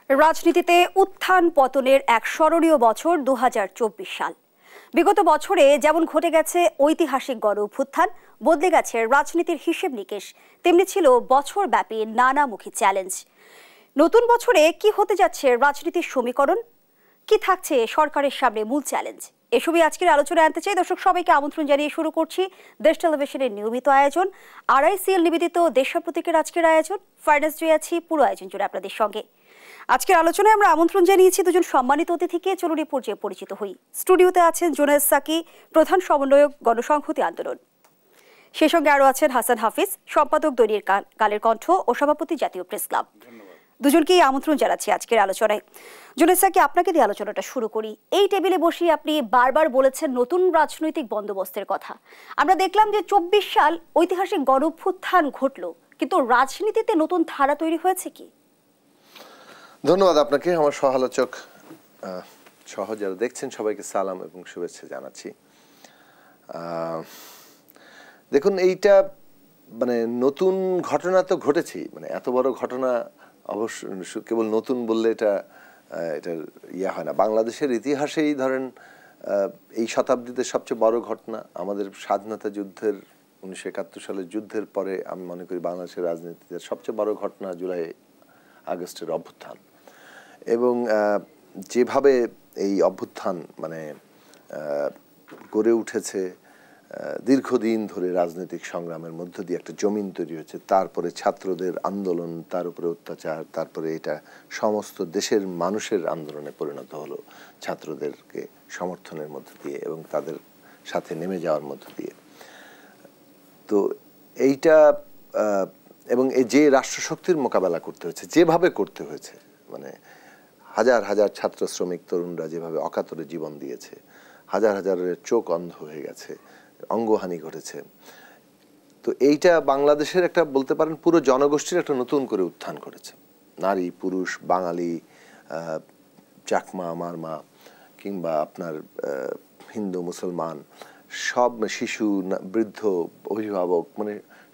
রাজনীতিতে উত্থান পতনের এক স্মরণীয় বছর ২০২৪ সাল। বিগত বছরে যেমন ঘটে গেছে ঐতিহাসিক গণ অভ্যুত্থান, বদলে গেছে রাজনীতির হিসেব নিকেশ, তেমনি ছিল বছরব্যাপী নানামুখী চ্যালেঞ্জ। নতুন বছরে কি হতে যাচ্ছে রাজনীতির সমীকরণ, কি থাকছে সরকারের সামনে মূল চ্যালেঞ্জ, এসবই আজকের আলোচনায় আনতে চাই। দর্শক সবাইকে আমন্ত্রণ জানিয়ে শুরু করছি দেশ টেলিভিশনের নিয়মিত আয়োজন RICL নিবেদিত দেশের প্রতীকের আজকের আয়োজন। ফাইনাস জুই আছি পুরো আয়োজন জুড়ে আপনাদের সঙ্গে। আজকের আলোচনায় আমরা আমন্ত্রণ জানিয়েছি দুজন সম্মানিত অতিথিকে। চলুন এই পর্যায়ে পরিচিত হই। স্টুডিওতে আছেন জুনায়েদ সাকি, প্রধান সমন্বয়ক গণসংহতি আন্দোলন। সেই সঙ্গে আরও আছেন হাসান হাফিজ, সম্পাদক দৈনিক কালের কণ্ঠ ও সভাপতি জাতীয় প্রেস ক্লাব। দুজনকেই আমন্ত্রণ জানাচ্ছি আজকের আলোচনায়। জুনায়েদ সাকি, আপনাকে দিয়ে আলোচনাটা শুরু করি। এই টেবিলে বসিয়ে আপনি বারবার বলেছেন নতুন রাজনৈতিক বন্দোবস্তের কথা। আমরা দেখলাম যে ২৪ সাল ঐতিহাসিক গণ অভ্যুত্থান ঘটলো, কিন্তু রাজনীতিতে নতুন ধারা তৈরি হয়েছে কি? ধন্যবাদ আপনাকে। আমার সহালোচক সহ যারা দেখছেন সবাইকে সালাম এবং শুভেচ্ছা জানাচ্ছি। দেখুন, এইটা মানে নতুন ঘটনা তো ঘটেছেই, মানে এত বড় ঘটনা অবশ্য কেবল নতুন বললে এটার হয় না। বাংলাদেশের ইতিহাসেই ধরেন এই শতাব্দীতে সবচেয়ে বড় ঘটনা আমাদের স্বাধীনতা যুদ্ধের ১৯৭১ সালের যুদ্ধের পরে আমি মনে করি বাংলাদেশের রাজনীতিতে সবচেয়ে বড় ঘটনা জুলাই আগস্টের অভ্যুত্থান। এবং যেভাবে এই অভ্যুত্থান মানে গড়ে উঠেছে, দীর্ঘদিন ধরে রাজনৈতিক সংগ্রামের মধ্য দিয়ে একটা জমিন তৈরি হয়েছে, তারপরে ছাত্রদের আন্দোলন, তার উপরে অত্যাচার, তারপরে এটা সমস্ত দেশের মানুষের আন্দোলনে পরিণত হলো ছাত্রদেরকে সমর্থনের মধ্য দিয়ে এবং তাদের সাথে নেমে যাওয়ার মধ্য দিয়ে। তো এইটা এবং এই যে রাষ্ট্রশক্তির মোকাবেলা করতে হয়েছে, যেভাবে করতে হয়েছে, মানে হাজার হাজার ছাত্র শ্রমিক তরুণরা যেভাবে অকাতরে জীবন দিয়েছে, হাজার হাজারের চোখ অন্ধ হয়ে গেছে, অঙ্গহানি ঘটেছে। তো এইটা বাংলাদেশের একটা বলতে পারেন পুরো জনগোষ্ঠীর একটা নতুন করে উত্থান করেছে। নারী পুরুষ, বাঙালি, চাকমা মারমা, কিংবা আপনার হিন্দু মুসলমান, সব শিশু বৃদ্ধ অভিভাবক, মানে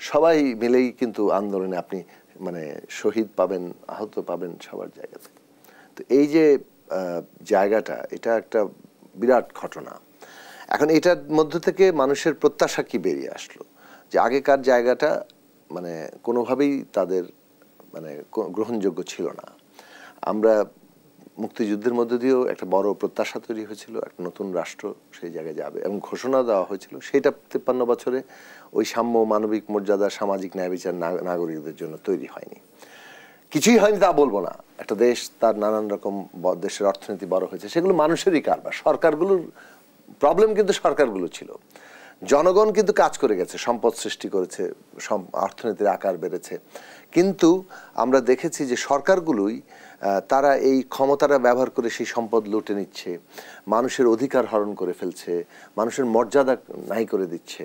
সবাই মিলেই কিন্তু আন্দোলনে আপনি মানে শহীদ পাবেন, আহত পাবেন সবার জায়গাতে। তো এই যে জায়গাটা, এটা একটা বিরাট ঘটনা। এখন এটার মধ্য থেকে মানুষের প্রত্যাশা কি বেরিয়ে আসলো, যে আগেকার জায়গাটা মানে কোনোভাবেই তাদের মানে গ্রহণযোগ্য ছিল না। আমরা মুক্তিযুদ্ধের মধ্য দিয়েও একটা বড় প্রত্যাশা তৈরি হয়েছিল, একটা নতুন রাষ্ট্র সেই জায়গায় যাবে এবং ঘোষণা দেওয়া হয়েছিল। সেটা ৫৩ বছরে ওই সাম্য, মানবিক মর্যাদা, সামাজিক ন্যায় বিচার নাগরিকদের জন্য তৈরি হয়নি। কিছুই হয়নি তা বলবো না, একটা দেশ তার নানান রকম দেশের অর্থনীতি বড় হয়েছে, সেগুলো মানুষেরই কারবার। সরকারগুলোর প্রবলেম কিন্তু সরকারগুলো ছিল। জনগণ কিন্তু কাজ করে গেছে, সম্পদ সৃষ্টি করেছে, অর্থনীতির আকার বেড়েছে। কিন্তু আমরা দেখেছি যে সরকারগুলোই তারা এই ক্ষমতাটা ব্যবহার করে সেই সম্পদ লুটে নিচ্ছে, মানুষের অধিকার হরণ করে ফেলছে, মানুষের মর্যাদা নাই করে দিচ্ছে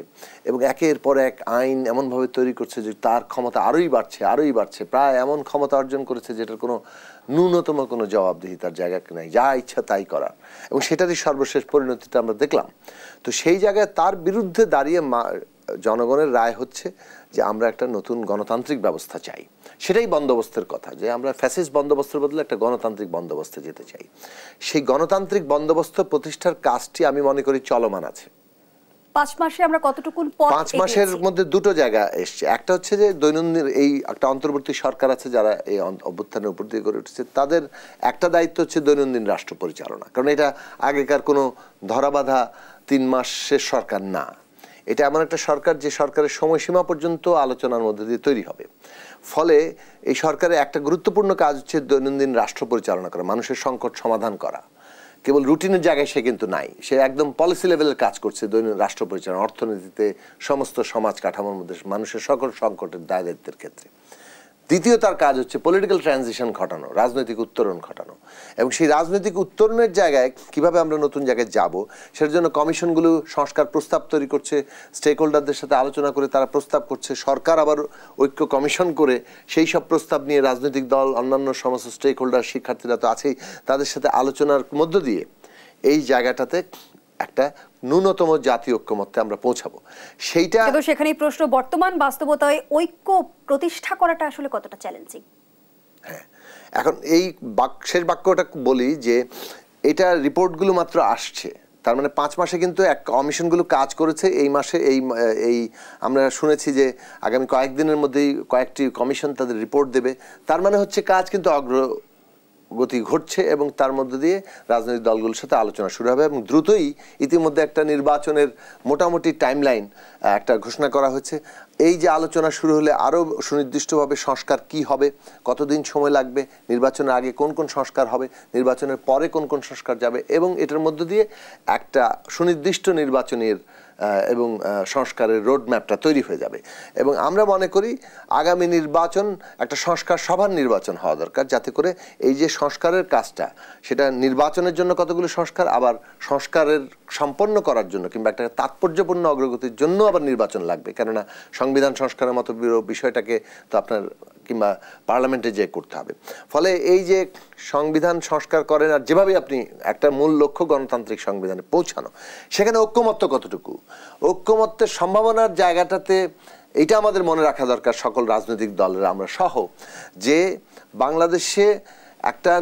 এবং একের পর এক আইন এমনভাবে তৈরি করছে যে তার ক্ষমতা আরোই বাড়ছে, প্রায় এমন ক্ষমতা অর্জন করেছে যেটার কোনো ন্যূনতম কোনো জবাবদিহি তার জায়গা নেই, যা ইচ্ছা তাই করার। এবং সেটারই সর্বশেষ পরিণতিটা আমরা দেখলাম। তো সেই জায়গায় তার বিরুদ্ধে দাঁড়িয়ে জনগণের রায় হচ্ছে যে আমরা একটা নতুন গণতান্ত্রিক ব্যবস্থা চাই। সেটাই বন্দোবস্তের কথা, যে আমরা ফ্যাসিস্ট বন্দোবস্তের বদলে একটা গণতান্ত্রিক বন্দোবস্তে যেতে চাই। সেই গণতান্ত্রিক বন্দোবস্ত প্রতিষ্ঠার কাজটি আমি মনে করি চলমান আছে। ৫ মাসে আমরা কতটুকু পথ ৫ মাসের মধ্যে দুটো জায়গা এসছে। একটা হচ্ছে যে দৈনন্দিন এই একটা অন্তর্বর্তী সরকার আছে যারা এই অভ্যুত্থানের উপর দিয়ে গড়ে উঠেছে, তাদের একটা দায়িত্ব হচ্ছে দৈনন্দিন রাষ্ট্র পরিচালনা। কারণ এটা আগেকার কোনো ধরাবাঁধা ৩ মাসের সরকার না, এটা এমন একটা সরকার যে সরকারের সময়সীমা পর্যন্ত আলোচনার মধ্যে দিয়ে তৈরি হবে। ফলে এই সরকারের একটা গুরুত্বপূর্ণ কাজ হচ্ছে দৈনন্দিন রাষ্ট্র পরিচালনা করা, মানুষের সংকট সমাধান করা। কেবল রুটিনের জায়গায় সে কিন্তু নাই, সে একদম পলিসি লেভেলের কাজ করছে দৈনন্দিন রাষ্ট্র পরিচালনা, অর্থনীতিতে, সমস্ত সমাজ কাঠামোর মধ্যে মানুষের সকল সংকটের দায় দায়িত্বের ক্ষেত্রে। দ্বিতীয় তার কাজ হচ্ছে পলিটিক্যাল ট্রানজিশন ঘটানো, রাজনৈতিক উত্তরণ ঘটানো। এবং সেই রাজনৈতিক উত্তরণের জায়গায় কিভাবে আমরা নতুন জায়গায় যাব, সেটার জন্য কমিশনগুলো সংস্কার প্রস্তাব তৈরি করছে, স্টেক হোল্ডারদের সাথে আলোচনা করে তারা প্রস্তাব করছে, সরকার আবার ঐক্য কমিশন করে সেই সব প্রস্তাব নিয়ে রাজনৈতিক দল, অন্যান্য সমস্ত স্টেক হোল্ডার, শিক্ষার্থীরা তো আছেই, তাদের সাথে আলোচনার মধ্য দিয়ে এই জায়গাটাতে একটা ন্যূনতম জাতীয় ঐক্যমত্যে আমরা পৌঁছাবো। সেইটা কিন্তু সেখানেই প্রশ্ন, বর্তমান বাস্তবতায় ঐক্য প্রতিষ্ঠা করাটা আসলে কতটা চ্যালেঞ্জিং? হ্যাঁ, এখন এই শেষ বাক্যটা বলি যে এটা রিপোর্টগুলো মাত্র আসছে, তার মানে 5 মাসে কিন্তু এক কমিশনগুলো কাজ করেছে। এই মাসে এই আমরা শুনেছি যে আগামী কয়েকদিনের মধ্যেই কয়েকটি কমিশন তাদের রিপোর্ট দেবে। তার মানে হচ্ছে কাজ কিন্তু অগ্রগতি ঘটছে এবং তার মধ্য দিয়ে রাজনৈতিক দলগুলোর সাথে আলোচনা শুরু হবে এবং দ্রুতই ইতিমধ্যে একটা নির্বাচনের মোটামুটি টাইমলাইন একটা ঘোষণা করা হয়েছে। এই যে আলোচনা শুরু হলে আরও সুনির্দিষ্টভাবে সংস্কার কি হবে, কতদিন সময় লাগবে, নির্বাচনের আগে কোন কোন সংস্কার হবে, নির্বাচনের পরে কোন কোন সংস্কার যাবে, এবং এটার মধ্য দিয়ে একটা সুনির্দিষ্ট নির্বাচনের এবং সংস্কারের রোডম্যাপটা তৈরি হয়ে যাবে। এবং আমরা মনে করি আগামী নির্বাচন একটা সংস্কার সভার নির্বাচন হওয়া দরকার, যাতে করে এই যে সংস্কারের কাজটা সেটা নির্বাচনের জন্য কতগুলো সংস্কার, আবার সংস্কারের সম্পন্ন করার জন্য কিংবা একটা তাৎপর্যপূর্ণ অগ্রগতির জন্য আবার নির্বাচন লাগবে। কেননা সংবিধান সংস্কারের মতো বিষয়টাকে তো আপনার কিংবা পার্লামেন্টে যেয়ে করতে হবে। ফলে এই যে সংবিধান সংস্কার করেন আর যেভাবে আপনি একটা মূল লক্ষ্য গণতান্ত্রিক সংবিধানে পৌঁছানো, সেখানে ঐক্যমত্য কতটুকু, ঐক্যমত্যের সম্ভাবনার জায়গাটাতে এটা আমাদের মনে রাখা দরকার সকল রাজনৈতিক দলের আমরা সহ, যে বাংলাদেশে একটা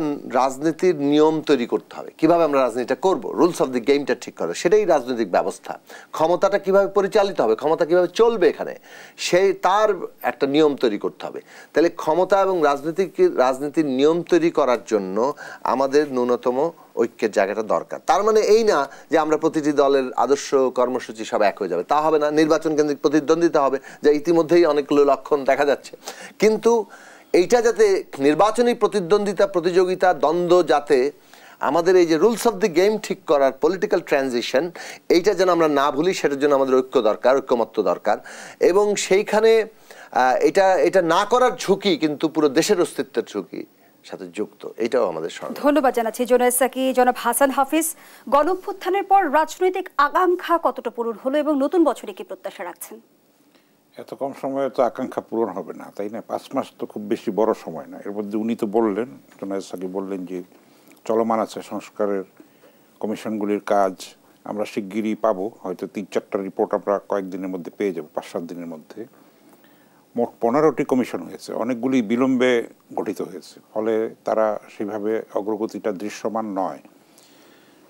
রাজনীতির নিয়ম তৈরি করতে হবে। কিভাবে আমরা রাজনীতিটা করব, রুলস অফ দি গেমটা ঠিক করে, সেটাই রাজনৈতিক ব্যবস্থা। ক্ষমতাটা কিভাবে পরিচালিত হবে, ক্ষমতা কিভাবে চলবে এখানে, সেই তার একটা নিয়ম তৈরি করতে হবে। তাহলে ক্ষমতা এবং রাজনীতির নিয়ম তৈরি করার জন্য আমাদের ন্যূনতম ঐক্যের জায়গাটা দরকার। তার মানে এই না যে আমরা প্রতিটি দলের আদর্শ কর্মসূচি সব এক হয়ে যাবে, তা হবে না। নির্বাচন কেন্দ্রিক প্রতিদ্বন্দ্বিতা হবে, যা ইতিমধ্যেই অনেকগুলো লক্ষণ দেখা যাচ্ছে। কিন্তু এইটা যাতে নির্বাচনী প্রতিদ্বন্দ্বিতা, প্রতিযোগিতা, দ্বন্দ্ব, যাতে আমাদের এই যে রুলস অফ দি গেম ঠিক করার পলিটিক্যাল ট্রানজিশন, এইটা যেন আমরা না ভুলি, সেটার জন্য আমাদের ঐক্য দরকার, ঐক্যমত্য দরকার। এবং সেইখানে এটা না করার ঝুঁকি কিন্তু পুরো দেশের অস্তিত্বের ঝুঁকি সাথে যুক্ত। এটাও আমাদের সঙ্গে। ধন্যবাদ জানাচ্ছি জোনায়েদ সাকি, জনাব হাসান হাফিজ। গণঅভ্যুত্থানের পর রাজনৈতিক আকাঙ্ক্ষা কতটা পূরণ হলো এবং নতুন বছরে কি প্রত্যাশা রাখছেন? এত কম সময়ে তো আকাঙ্ক্ষা পূরণ হবে না, তাই না? 5 মাস তো খুব বেশি বড় সময় না। এর মধ্যে উনি তো বললেন, জোনায়েদ সাকি বললেন যে চলমান আছে সংস্কারের কমিশনগুলির কাজ, আমরা শিগগিরই পাবো, হয়তো 3-4টা রিপোর্ট আমরা কয়েকদিনের মধ্যে পেয়ে যাবো, 5-7 দিনের মধ্যে। মোট 15টি কমিশন হয়েছে, অনেকগুলি বিলম্বে গঠিত হয়েছে, ফলে তারা সেভাবে অগ্রগতিটা দৃশ্যমান নয়।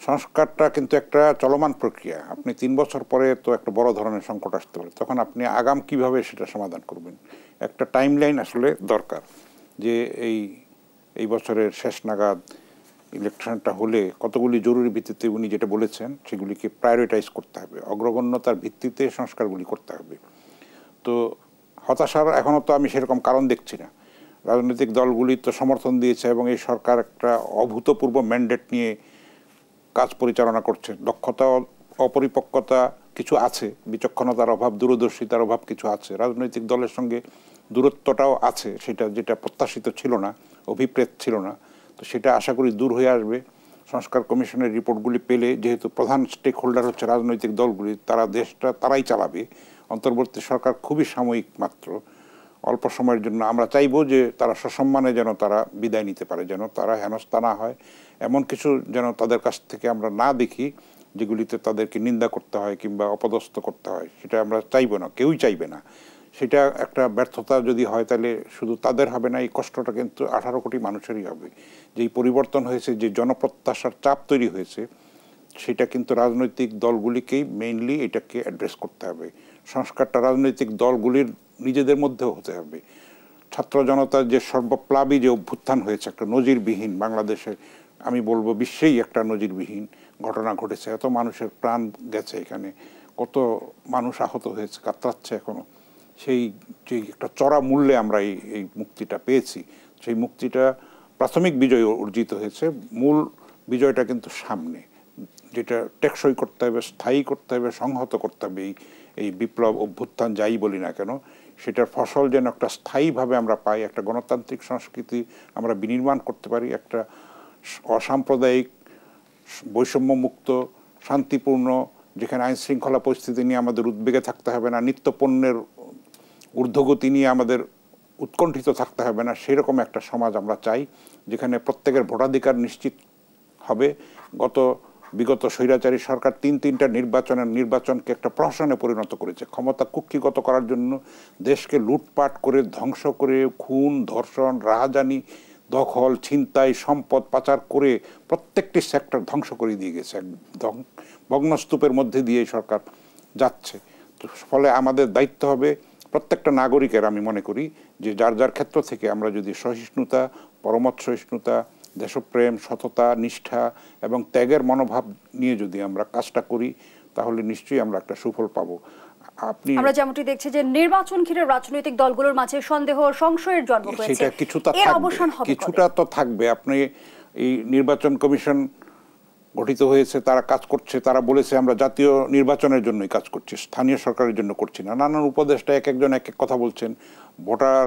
সংস্কারটা কিন্তু একটা চলমান প্রক্রিয়া। আপনি 3 বছর পরে তো একটা বড় ধরনের সংকট আসতে পারে, তখন আপনি আগাম কিভাবে সেটা সমাধান করবেন, একটা টাইমলাইন আসলে দরকার। যে এই বছরের শেষ নাগাদ ইলেকশনটা হলে কতগুলি জরুরি ভিত্তিতে উনি যেটা বলেছেন সেগুলিকে প্রায়োরিটাইজ করতে হবে, অগ্রগণ্যতার ভিত্তিতে সংস্কারগুলি করতে হবে। তো হতাশার এখনও তো আমি সেরকম কারণ দেখছি না। রাজনৈতিক দলগুলি তো সমর্থন দিয়েছে এবং এই সরকার একটা অভূতপূর্ব ম্যান্ডেট নিয়ে কাজ পরিচালনা করছে। দক্ষতা, অপরিপক্কতা কিছু আছে, বিচক্ষণতার অভাব, দূরদর্শিতার অভাব কিছু আছে, রাজনৈতিক দলের সঙ্গে দূরত্বটাও আছে, সেটা যেটা প্রত্যাশিত ছিল না, অভিপ্রেত ছিল না। তো সেটা আশা করি দূর হয়ে আসবে সংস্কার কমিশনের রিপোর্টগুলি পেলে। যেহেতু প্রধান স্টেক হোল্ডার হচ্ছে রাজনৈতিক দলগুলি, তারা দেশটা তারাই চালাবে। অন্তর্বর্তী সরকার খুবই সাময়িক মাত্র, অল্প সময়ের জন্য। আমরা চাইবো যে তারা সসম্মানে যেন তারা বিদায় নিতে পারে, যেন তারা হেনস্থা না হয়, এমন কিছু যেন তাদের কাছ থেকে আমরা না দেখি যেগুলিতে তাদেরকে নিন্দা করতে হয় কিংবা অপদস্থ করতে হয়। সেটা আমরা চাইবো না, কেউই চাইবে না। সেটা একটা ব্যর্থতা যদি হয় তাহলে শুধু তাদের হবে না, এই কষ্টটা কিন্তু 18 কোটি মানুষেরই হবে। যেই পরিবর্তন হয়েছে, যে জনপ্রত্যাশার চাপ তৈরি হয়েছে, সেটা কিন্তু রাজনৈতিক দলগুলিকেই মেইনলি এটাকে অ্যাড্রেস করতে হবে। সংস্কারটা রাজনৈতিক দলগুলির নিজেদের মধ্যেও হতে হবে। ছাত্র জনতার যে সর্বপ্লাবী যে অভ্যুত্থান হয়েছে, একটা নজিরবিহীন, বাংলাদেশে আমি বলবো বিশ্বেই একটা নজিরবিহীন ঘটনা ঘটেছে। এত মানুষের প্রাণ গেছে, এখানে কত মানুষ আহত হয়েছে, কাতরাচ্ছে এখনো। সেই যে একটা চড়া মূল্যে আমরা এই মুক্তিটা পেয়েছি, সেই মুক্তিটা প্রাথমিক বিজয় অর্জিত হয়েছে। মূল বিজয়টা কিন্তু সামনে, যেটা টেকসই করতে হবে, স্থায়ী করতে হবে, সংহত করতে হবে। এই বিপ্লব, অভ্যুত্থান যাই বলি না কেন, সেটার ফসল যেন একটা স্থায়ীভাবে আমরা পাই, একটা গণতান্ত্রিক সংস্কৃতি আমরা বিনির্মাণ করতে পারি, একটা অসাম্প্রদায়িক, বৈষম্যমুক্ত, শান্তিপূর্ণ, যেখানে আইন শৃঙ্খলা পরিস্থিতি নিয়ে আমাদের উদ্বেগে থাকতে হবে না, নিত্যপণ্যের ঊর্ধ্বগতি নিয়ে আমাদের উৎকণ্ঠিত থাকতে হবে না, সেরকম একটা সমাজ আমরা চাই, যেখানে প্রত্যেকের ভোটাধিকার নিশ্চিত হবে। বিগত স্বৈরাচারী সরকার 3টা নির্বাচনকে একটা প্রহসনে পরিণত করেছে, ক্ষমতা কুক্ষিগত করার জন্য দেশকে লুটপাট করে, ধ্বংস করে, খুন, ধর্ষণ, রাহাজানি, দখল, ছিনতাই, সম্পদ পাচার করে প্রত্যেকটি সেক্টর ধ্বংস করে দিয়ে গেছে। ভগ্নস্তূপের মধ্যে দিয়ে সরকার যাচ্ছে। তো ফলে আমাদের দায়িত্ব হবে প্রত্যেকটা নাগরিকের, আমি মনে করি যে যার যার ক্ষেত্র থেকে আমরা যদি সহিষ্ণুতা, পরমত সহিষ্ণুতা, দেশপ্রেম, সততা, নিষ্ঠা এবং ত্যাগের মনোভাব নিয়ে যদি আমরা কাজটা করি তাহলে নিশ্চয়ই আমরা একটা সুফল পাবো। আমরা যেমনটি দেখছি যে নির্বাচন ঘিরে রাজনৈতিক দলগুলোর মাঝে সন্দেহ, সংশয়ের জন্ম হয়েছে, সেটা কিছুটা তো থাকবে। আপনি এই নির্বাচন কমিশন গঠিত হয়েছে, তারা কাজ করছে, তারা বলেছে আমরা জাতীয় নির্বাচনের জন্যই কাজ করছি, স্থানীয় সরকারের জন্য করছি না। নানান উপদেষ্টা এক একজন এক এক কথা বলছেন। ভোটার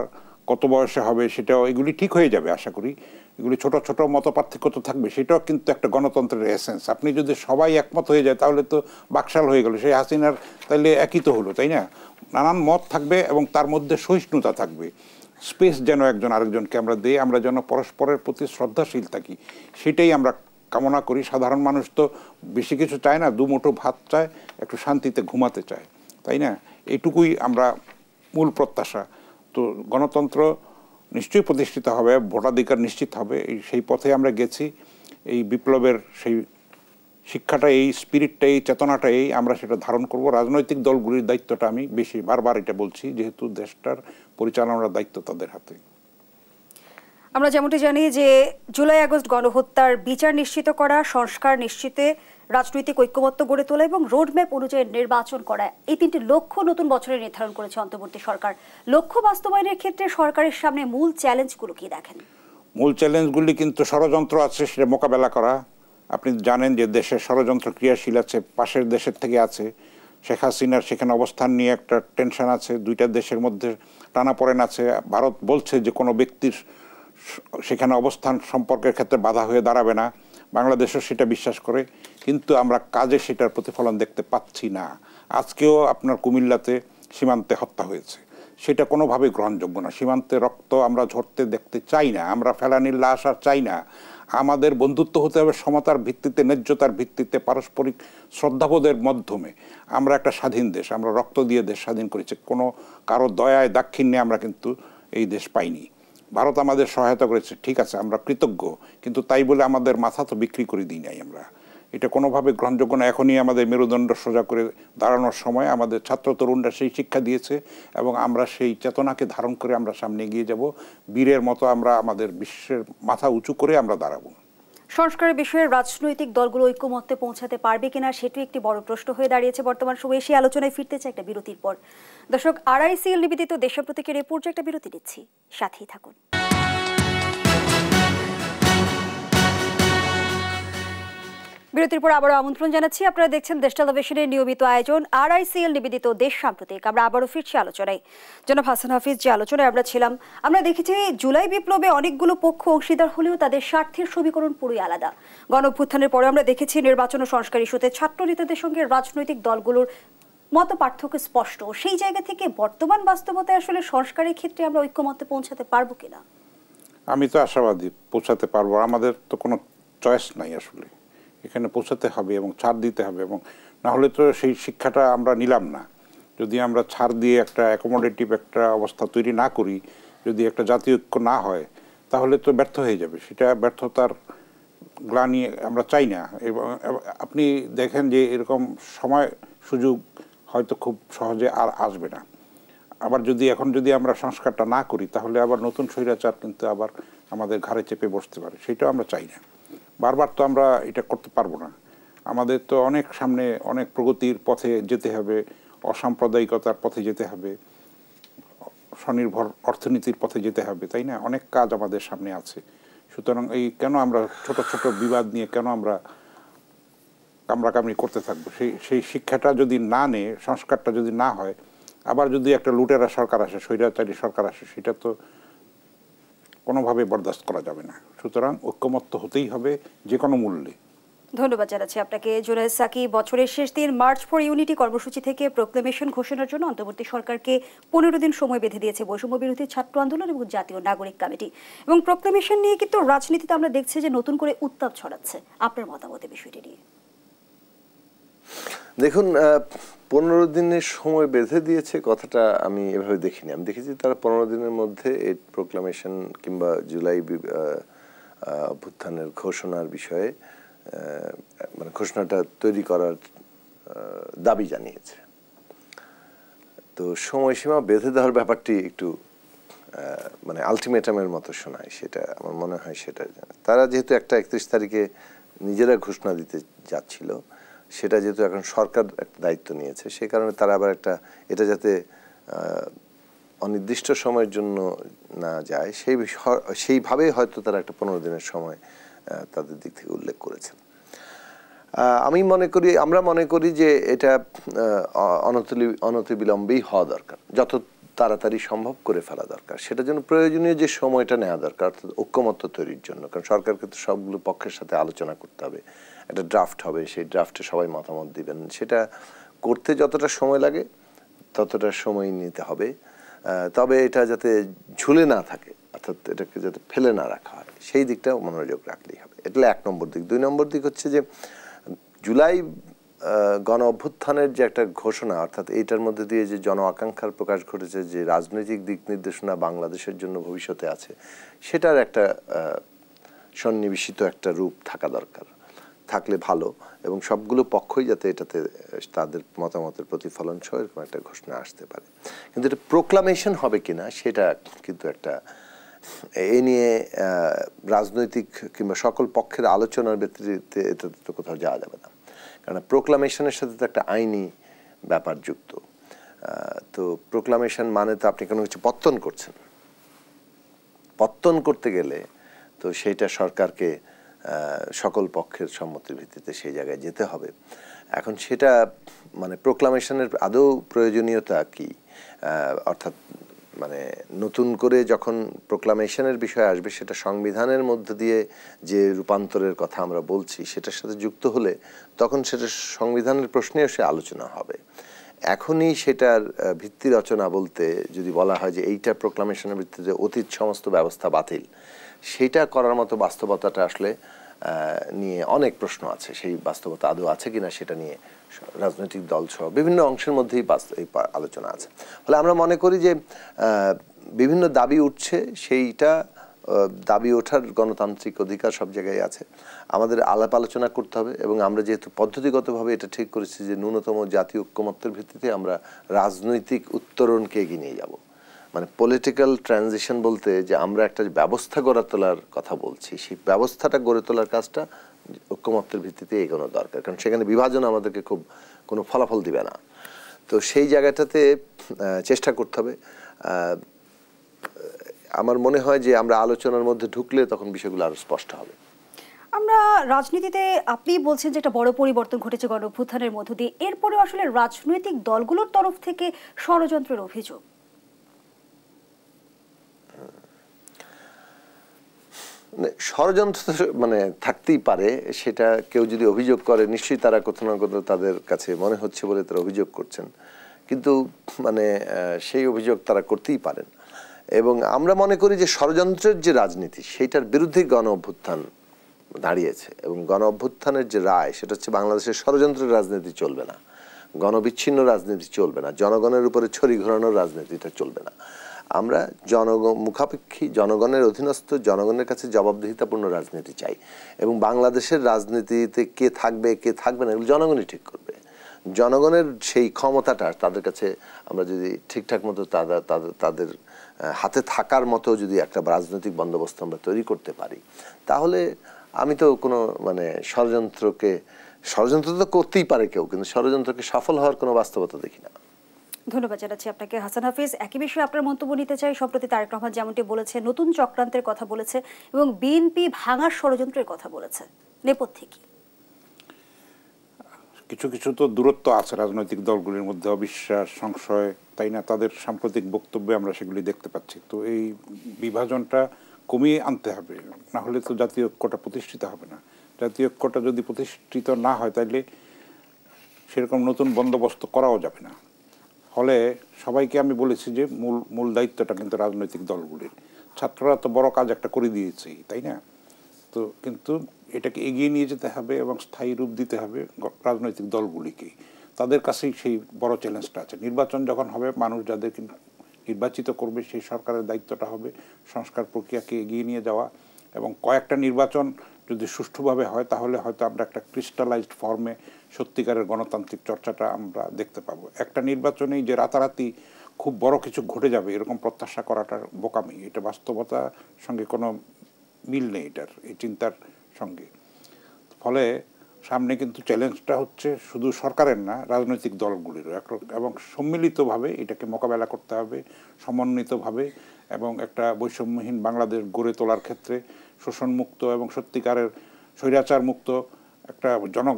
কত বয়সে হবে সেটাও, এগুলি ঠিক হয়ে যাবে আশা করি। এগুলি ছোট ছোট মত পার্থক্য তো থাকবে, সেটাও কিন্তু একটা গণতন্ত্রের এসেন্স। আপনি যদি সবাই একমত হয়ে যায় তাহলে তো বাকশাল হয়ে গেল, সেই হাসিনার তাইলে একই তো হলো, তাই না? নানান মত থাকবে এবং তার মধ্যে সহিষ্ণুতা থাকবে। স্পেস যেন একজন আরেকজনকে আমরা দিই, আমরা যেন পরস্পরের প্রতি শ্রদ্ধাশীল থাকি, সেটাই আমরা কামনা করি। সাধারণ মানুষ তো বেশি কিছু চায় না, দুমুঠো ভাত চায়, একটু শান্তিতে ঘুমাতে চায়, তাই না? এটুকুই আমরা মূল প্রত্যাশা। তো গণতন্ত্র নিশ্চয়ই প্রতিষ্ঠিত হবে, ভোটাধিকার নিশ্চিত হবে, সেই পথে আমরা গেছি। এই বিপ্লবের সেই শিক্ষাটা, এই স্পিরিটটা, এই চেতনাটা, আমরা সেটা ধারণ করব। রাজনৈতিক দলগুলির দায়িত্বটা, আমি বেশি বারবার এটা বলছি, যেহেতু দেশটার পরিচালনার দায়িত্ব তাদের হাতে। আমরা যেমনটি জানি যে জুলাই আগস্ট গণহত্যার বিচার নিশ্চিত করা, সংস্কার নিশ্চিতে রাজনৈতিক ঐক্যমত্য গড়ে তোলা এবং রোডম্যাপ অনুযায়ী নির্বাচন করা, এই তিনটি লক্ষ্য নতুন বছরে নির্ধারণ করেছে অন্তর্বর্তী সরকার। লক্ষ্য বাস্তবায়নের ক্ষেত্রে সরকারের সামনে মূল চ্যালেঞ্জগুলো কি দেখেন? মূল চ্যালেঞ্জগুলি কিন্তু ষড়যন্ত্র আছে, সেটা মোকাবেলা করা। আপনি জানেন যে দেশের ষড়যন্ত্র ক্রিয়াশীল আছে, পাশের দেশের থেকে আছে। শেখ হাসিনার সেখানে অবস্থান নিয়ে একটা টেনশন আছে, দুইটা দেশের মধ্যে টানাপোড়েন আছে। ভারত বলছে যে কোনো ব্যক্তির সেখানে অবস্থান সম্পর্কের ক্ষেত্রে বাধা হয়ে দাঁড়াবে না, বাংলাদেশও সেটা বিশ্বাস করে, কিন্তু আমরা কাজে সেটার প্রতিফলন দেখতে পাচ্ছি না। আজকেও আপনার কুমিল্লাতে সীমান্তে হত্যা হয়েছে, সেটা কোনোভাবে গ্রহণযোগ্য না। সীমান্তে রক্ত আমরা ঝরতে দেখতে চাই না, আমরা ফেলানির লাশ আর চাই না। আমাদের বন্ধুত্ব হতে হবে সমতার ভিত্তিতে, ন্যায্যতার ভিত্তিতে, পারস্পরিক শ্রদ্ধাবোধের মাধ্যমে। আমরা একটা স্বাধীন দেশ, আমরা রক্ত দিয়ে দেশ স্বাধীন করেছি, কোনো কারো দয়ায় দাক্ষিণ্যে আমরা কিন্তু এই দেশ পাইনি। ভারত আমাদের সহায়তা করেছে, ঠিক আছে, আমরা কৃতজ্ঞ, কিন্তু তাই বলে আমাদের মাথা তো বিক্রি করে দিই নাই আমরা। এটা কোনোভাবে গ্রহণযোগ্য না। এখনই আমাদের মেরুদণ্ড সোজা করে দাঁড়ানোর সময়। আমাদের ছাত্র তরুণরা সেই শিক্ষা দিয়েছে এবং আমরা সেই চেতনাকে ধারণ করে আমরা সামনে এগিয়ে যাব। বীরের মতো আমরা আমাদের বিশ্বের মাথা উঁচু করে আমরা দাঁড়াবো। সংস্কারের বিষয়ে রাজনৈতিক দলগুলো ঐক্যমত্যে পৌঁছাতে পারবে কিনা সেটি একটি বড় প্রশ্ন হয়ে দাঁড়িয়েছে বর্তমান সময়ে। সেই আলোচনায় ফিরতে চাই একটা বিরতির পর। দর্শক, RICL নিবেদিত দেশের প্রতীকের এই পর্যায়ে একটা বিরতি দিচ্ছি, সাথেই থাকুন। বিরতির পর আবারও আমন্ত্রণ জানাচ্ছি, আপনারা দেখছেন দেশ টেলিভিশনের নিয়মিত আয়োজন RICL নিবেদিত দেশ সাম্প্রতিক। আমরা আবারও ফিরছি আলোচনায়। জনাব হাসান হাফিজ, যে আলোচনায় আমরা ছিলাম, আমরা দেখেছি জুলাই বিপ্লবে অনেকগুলো পক্ষ অংশীদার হলেও তাদের স্বার্থের সমীকরণ পুরোই আলাদা। গণঅভ্যুত্থানের পরে আমরা দেখেছি নির্বাচন ও সংস্কার ইস্যুতে ছাত্র নেতাদের সঙ্গে রাজনৈতিক দলগুলোর মত পার্থক্য স্পষ্ট। সেই জায়গা থেকে বর্তমান বাস্তবতায় আসলে সংস্কারের ক্ষেত্রে আমরা ঐক্যমত্যে পৌঁছাতে পারবো কিনা? আমি তো আশাবাদী পৌঁছাতে পারবো। আমাদের তো কোনো চয়েস নাই, আসলে এখানে পৌঁছাতে হবে এবং ছাড় দিতে হবে, এবং না হলে তো সেই শিক্ষাটা আমরা নিলাম না। যদি আমরা ছাড় দিয়ে একটা অ্যাকোমোডেটিভ একটা অবস্থা তৈরি না করি, যদি একটা জাতীয় ঐক্য না হয়, তাহলে তো ব্যর্থ হয়ে যাবে। সেটা ব্যর্থতার গ্লানি আমরা চাই না। এবং আপনি দেখেন যে এরকম সময় সুযোগ হয়তো খুব সহজে আর আসবে না। আবার এখন যদি আমরা সংস্কারটা না করি, তাহলে আবার নতুন স্বৈরাচার কিন্তু আবার আমাদের ঘাড়ে চেপে বসতে পারে। সেটাও আমরা চাই না। বারবার তো আমরা এটা করতে পারবো না। আমাদের তো অনেক সামনে, অনেক প্রগতির পথে যেতে হবে, অসাম্প্রদায়িকতার পথে যেতে হবে, স্বনির্ভর অর্থনীতির পথে যেতে হবে, তাই না? অনেক কাজ আমাদের সামনে আছে। সুতরাং কেন আমরা ছোট ছোট বিবাদ নিয়ে কেন আমরা কামড়াকামড়ি করতে থাকবো? সেই শিক্ষাটা যদি না নেয়, সংস্কারটা যদি না হয়, আবার যদি একটা লুটেরা সরকার আসে, স্বৈরাচারী সরকার আসে, সেটা তো কোনোভাবে বরদাস্ত করা যাবে না। সুতরাং ঐক্যমত্য হতেই হবে যে কোনো মূল্যে। ধন্যবাদ জানাচ্ছি আপনাকে। জুনায়েদ সাকি, বছরের শেষ দিন মার্চ ফর ইউনিটি কর্মসূচি থেকে প্রোক্লেমেশন ঘোষণার জন্য অন্তর্বর্তী সরকারকে 15 দিন সময় বেঁধে দিয়েছে বৈষম্য বিরোধী ছাত্র আন্দোলন এবং জাতীয় নাগরিক কমিটি। এবং প্রোক্লেমেশন নিয়ে কিন্তু রাজনীতিতে আমরা দেখছি যে নতুন করে উত্তাপ ছড়াচ্ছে। আপনার মতামত বিষয়টি নিয়ে? দেখুন 15 দিনের সময় বেঁধে দিয়েছে কথাটা আমি এভাবে দেখিনি। আমি দেখেছি তারা 15 দিনের মধ্যে এই প্রোক্লামেশন কিংবা জুলাই অভ্যুত্থানের ঘোষণার বিষয়ে মানে ঘোষণাটা তৈরি করার দাবি জানিয়েছে। তো সময়সীমা বেঁধে দেওয়ার ব্যাপারটি একটু মানে আলটিমেটামের মতো শোনায়, সেটা আমার মনে হয় সেটা তারা যেহেতু একটা 31 তারিখে নিজেরা ঘোষণা দিতে যাচ্ছিল, সেটা যেহেতু এখন সরকার একটা দায়িত্ব নিয়েছে, সে কারণে তারা আবার একটা এটা যাতে অনির্দিষ্ট সময়ের জন্য না যায় সেইভাবেই হয়তো তারা একটা 15 দিনের সময় তাদের দিক থেকে উল্লেখ করেছেন। আমরা মনে করি যে এটা অনতিবিলম্বেই হওয়া দরকার, যত তাড়াতাড়ি সম্ভব করে ফেলা দরকার। সেটার জন্য প্রয়োজনীয় যে সময়টা নেওয়া দরকার অর্থাৎ ঐক্যমত্য তৈরির জন্য, কারণ সরকারকে তো সবগুলো পক্ষের সাথে আলোচনা করতে হবে, একটা ড্রাফট হবে, সেই ড্রাফটে সবাই মতামত দিবেন, সেটা করতে যতটা সময় লাগে ততটা সময় নিতে হবে। তবে এটা যাতে ঝুলে না থাকে, অর্থাৎ এটাকে যাতে ফেলে না রাখা হয়, সেই দিকটা মনোযোগ রাখলেই হবে। এটা 1 নম্বর দিক। 2 নম্বর দিক হচ্ছে যে জুলাই গণ অভ্যুত্থানের যে একটা ঘোষণা, অর্থাৎ এইটার মধ্যে দিয়ে যে জন আকাঙ্ক্ষার প্রকাশ ঘটেছে, যে রাজনৈতিক দিক নির্দেশনা বাংলাদেশের জন্য ভবিষ্যতে আছে, সেটার একটা সন্নিবেশিত একটা রূপ থাকা দরকার, থাকলে ভালো, এবং সবগুলো পক্ষই যাতে এটাতে তাদের মতামতের প্রতিফলন সহ এরকম একটা ঘোষণা আসতে পারে। কিন্তু এটা প্রোক্লামেশন হবে কিনা সেটা কিন্তু একটা এ নিয়ে রাজনৈতিক কিংবা সকল পক্ষের আলোচনার ভিত্তিতে এটা তো কোথাও যাওয়া যাবে না, কারণ প্রোক্লামেশনের সাথে তো একটা আইনি ব্যাপার যুক্ত। তো প্রোক্লামেশন মানে তো আপনি কোনো কিছু পত্তন করছেন, পত্তন করতে গেলে তো সেইটা সরকারকে সকল পক্ষের সম্মতির ভিত্তিতে সেই জায়গায় যেতে হবে। এখন সেটা মানে প্রোক্লামেশনের আদৌ প্রয়োজনীয়তা কি, অর্থাৎ মানে নতুন করে যখন প্রোক্লামেশনের বিষয় আসবে, সেটা সংবিধানের মধ্য দিয়ে যে রূপান্তরের কথা আমরা বলছি সেটার সাথে যুক্ত হলে তখন সেটা সংবিধানের প্রশ্নে এসে আলোচনা হবে। এখনই সেটার ভিত্তি রচনা বলতে যদি বলা হয় যে এইটা প্রোক্লামেশনের ভিত্তিতে অতীত সমস্ত ব্যবস্থা বাতিল, সেটা করার মতো বাস্তবতাটা আসলে নিয়ে অনেক প্রশ্ন আছে। সেই বাস্তবতা আদৌ আছে কিনা সেটা নিয়ে রাজনৈতিক দল সহ বিভিন্ন অংশের মধ্যেই এই আলোচনা আছে। ফলে আমরা মনে করি যে বিভিন্ন দাবি উঠছে, সেইটা দাবি ওঠার গণতান্ত্রিক অধিকার সব জায়গায় আছে, আমাদের আলাপ আলোচনা করতে হবে। এবং আমরা যেহেতু পদ্ধতিগতভাবে এটা ঠিক করেছি যে ন্যূনতম জাতীয় ঐক্যমত্যের ভিত্তিতে আমরা রাজনৈতিক উত্তরণকে এগিয়ে নিয়ে যাব, মানে পলিটিক্যাল ট্রানজিশন বলতে যে আমরা একটা ব্যবস্থা গড়ে তোলার কথা বলছি, সেই ব্যবস্থাটা গড়ে তোলার কাজটা ঐক্যমত্যের ভিত্তিতে এগোনো দরকার, কারণ সেখানে বিভাজন আমাদেরকে খুব কোনো ফলাফল দিবে না। তো সেই জায়গাটাতে চেষ্টা করতে হবে। আমার মনে হয় যে আমরা আলোচনার মধ্যে ঢুকলে তখন বিষয়গুলো আরো স্পষ্ট হবে। আমরা রাজনীতিতে আপনি বলছেন যে একটা বড় পরিবর্তন ঘটেছে গণ অভ্যুত্থানের মধ্য দিয়ে, এরপরে আসলে রাজনৈতিক দলগুলোর তরফ থেকে ষড়যন্ত্রের অভিযোগ ষড়যন্ত্র মানে থাকতেই পারে, সেটা কেউ যদি অভিযোগ করে নিশ্চয়ই তারা কোথাও না কোথাও তাদের কাছে মনে হচ্ছে বলে তারা অভিযোগ করছেন, কিন্তু মানে সেই অভিযোগ তারা করতেই পারেন। এবং আমরা মনে করি যে ষড়যন্ত্রের যে রাজনীতি সেইটার বিরুদ্ধে গণ অভ্যুত্থান দাঁড়িয়েছে, এবং গণ অভ্যুত্থানের যে রায় সেটা হচ্ছে বাংলাদেশের ষড়যন্ত্রের রাজনীতি চলবে না, গণবিচ্ছিন্ন রাজনীতি চলবে না, জনগণের উপরে ছড়ি ঘোরানোর রাজনীতিটা চলবে না। আমরা মুখাপেক্ষী, জনগণের অধীনস্থ, জনগণের কাছে জবাবদিহিতাপূর্ণ রাজনীতি চাই। এবং বাংলাদেশের রাজনীতিতে কে থাকবে কে থাকবে না এগুলো জনগণই ঠিক করবে। জনগণের সেই ক্ষমতাটা তাদের কাছে আমরা যদি ঠিকঠাক মতো তাদের হাতে থাকার মতো যদি একটা রাজনৈতিক বন্দোবস্ত আমরা তৈরি করতে পারি, তাহলে আমি তো কোনো মানে ষড়যন্ত্র তো করতেই পারে কেউ, কিন্তু ষড়যন্ত্রকে সফল হওয়ার কোনো বাস্তবতা দেখি না। ধন্যবাদ জানাচ্ছি আপনাকে হাসান হাফিজ। একই বিষয়ে আপনার মন্তব্য নিতে চাই। সম্প্রতি তারেক রহমান যেমনটি বলেছে, নতুন চক্রান্তের কথা বলেছে এবং বিএনপি ভাঙার ষড়যন্ত্রের কথা বলেছে, নেপথ্যে কি? কিছু কিছু তো দূরত্ব আছে রাজনৈতিক দলগুলির মধ্যে, অবিশ্বাস, সংশয়, তাই না? তাদের সাম্প্রতিক বক্তব্যে আমরা সেগুলি দেখতে পাচ্ছি। তো এই বিভাজনটা কমিয়ে আনতে হবে, না হলে তো জাতীয় ঐক্যটা প্রতিষ্ঠিত হবে না। জাতীয় ঐক্যটা যদি প্রতিষ্ঠিত না হয় তাহলে সেরকম নতুন বন্দোবস্ত করাও যাবে না। ফলে সবাইকে আমি বলেছি যে মূল দায়িত্বটা কিন্তু রাজনৈতিক দলগুলির। ছাত্ররা তো বড় কাজ একটা করে দিয়েছেই, তাই না? তো কিন্তু এটাকে এগিয়ে নিয়ে যেতে হবে এবং স্থায়ী রূপ দিতে হবে রাজনৈতিক দলগুলিকে। তাদের কাছেই সেই বড় চ্যালেঞ্জটা আছে। নির্বাচন যখন হবে, মানুষ যাদেরকে নির্বাচিত করবে সেই সরকারের দায়িত্বটা হবে সংস্কার প্রক্রিয়াকে এগিয়ে নিয়ে যাওয়া, এবং কয়েকটা নির্বাচন যদি সুষ্ঠুভাবে হয় তাহলে হয়তো আমরা একটা ক্রিস্টালাইজড ফর্মে সত্যিকারের গণতান্ত্রিক চর্চাটা আমরা দেখতে পাবো। একটা নির্বাচনেই যে রাতারাতি খুব বড় কিছু ঘটে যাবে এরকম প্রত্যাশা করাটার বোকামি, এটা বাস্তবতার সঙ্গে কোনো মিল নেই এটার, এই চিন্তার সঙ্গে। ফলে সামনে কিন্তু চ্যালেঞ্জটা হচ্ছে শুধু সরকারের না, রাজনৈতিক দলগুলিরও, এবং সম্মিলিতভাবে এটাকে মোকাবেলা করতে হবে, সমন্বিতভাবে, এবং একটা বৈষম্যহীন বাংলাদেশ গড়ে তোলার ক্ষেত্রে শোষণমুক্ত এবং সত্যিকারের স্বৈরাচার মুক্ত একটা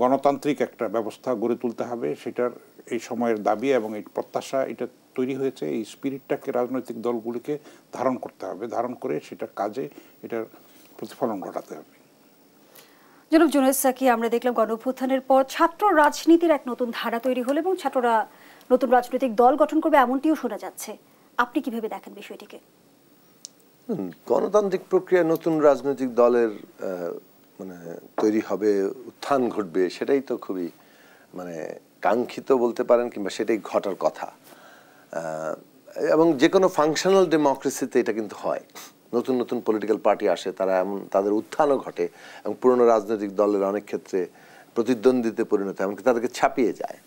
গণতান্ত্রিক একটা ব্যবস্থা গড়ে তুলতে হবে। সেটার এই সময়ের দাবি এবং এই প্রত্যাশা এটা তৈরি হয়েছে। এই স্পিরিটটাকে রাজনৈতিক দলগুলিকে ধারণ করতে হবে, ধারণ করে সেটার কাজে এটার প্রতিফলন ঘটাতে হবে। জনাব জুনায়েদ সাকি, আমরা দেখলাম গণঅভ্যুত্থানের পর ছাত্র রাজনীতির এক নতুন ধারা তৈরি হলো এবং ছাত্ররা নতুন রাজনৈতিক দল গঠন করবে এমনটিও শোনা যাচ্ছে। আপনি কিভাবে দেখেন বিষয়টিকে? গণতান্ত্রিক প্রক্রিয়ায় নতুন রাজনৈতিক দলের মানে তৈরি হবে, উত্থান ঘটবে, সেটাই তো খুবই মানে কাঙ্ক্ষিত বলতে পারেন, কিংবা সেটাই ঘটার কথা। এবং যে কোনো ফাংশনাল ডেমোক্রেসিতে এটা কিন্তু হয়। নতুন নতুন পলিটিক্যাল পার্টি আসে, তারা এমন তাদের উত্থানও ঘটে এবং পুরনো রাজনৈতিক দলের অনেক ক্ষেত্রে প্রতিদ্বন্দ্বিতে পরিণত, এমনকি তাদেরকে ছাপিয়ে যায়।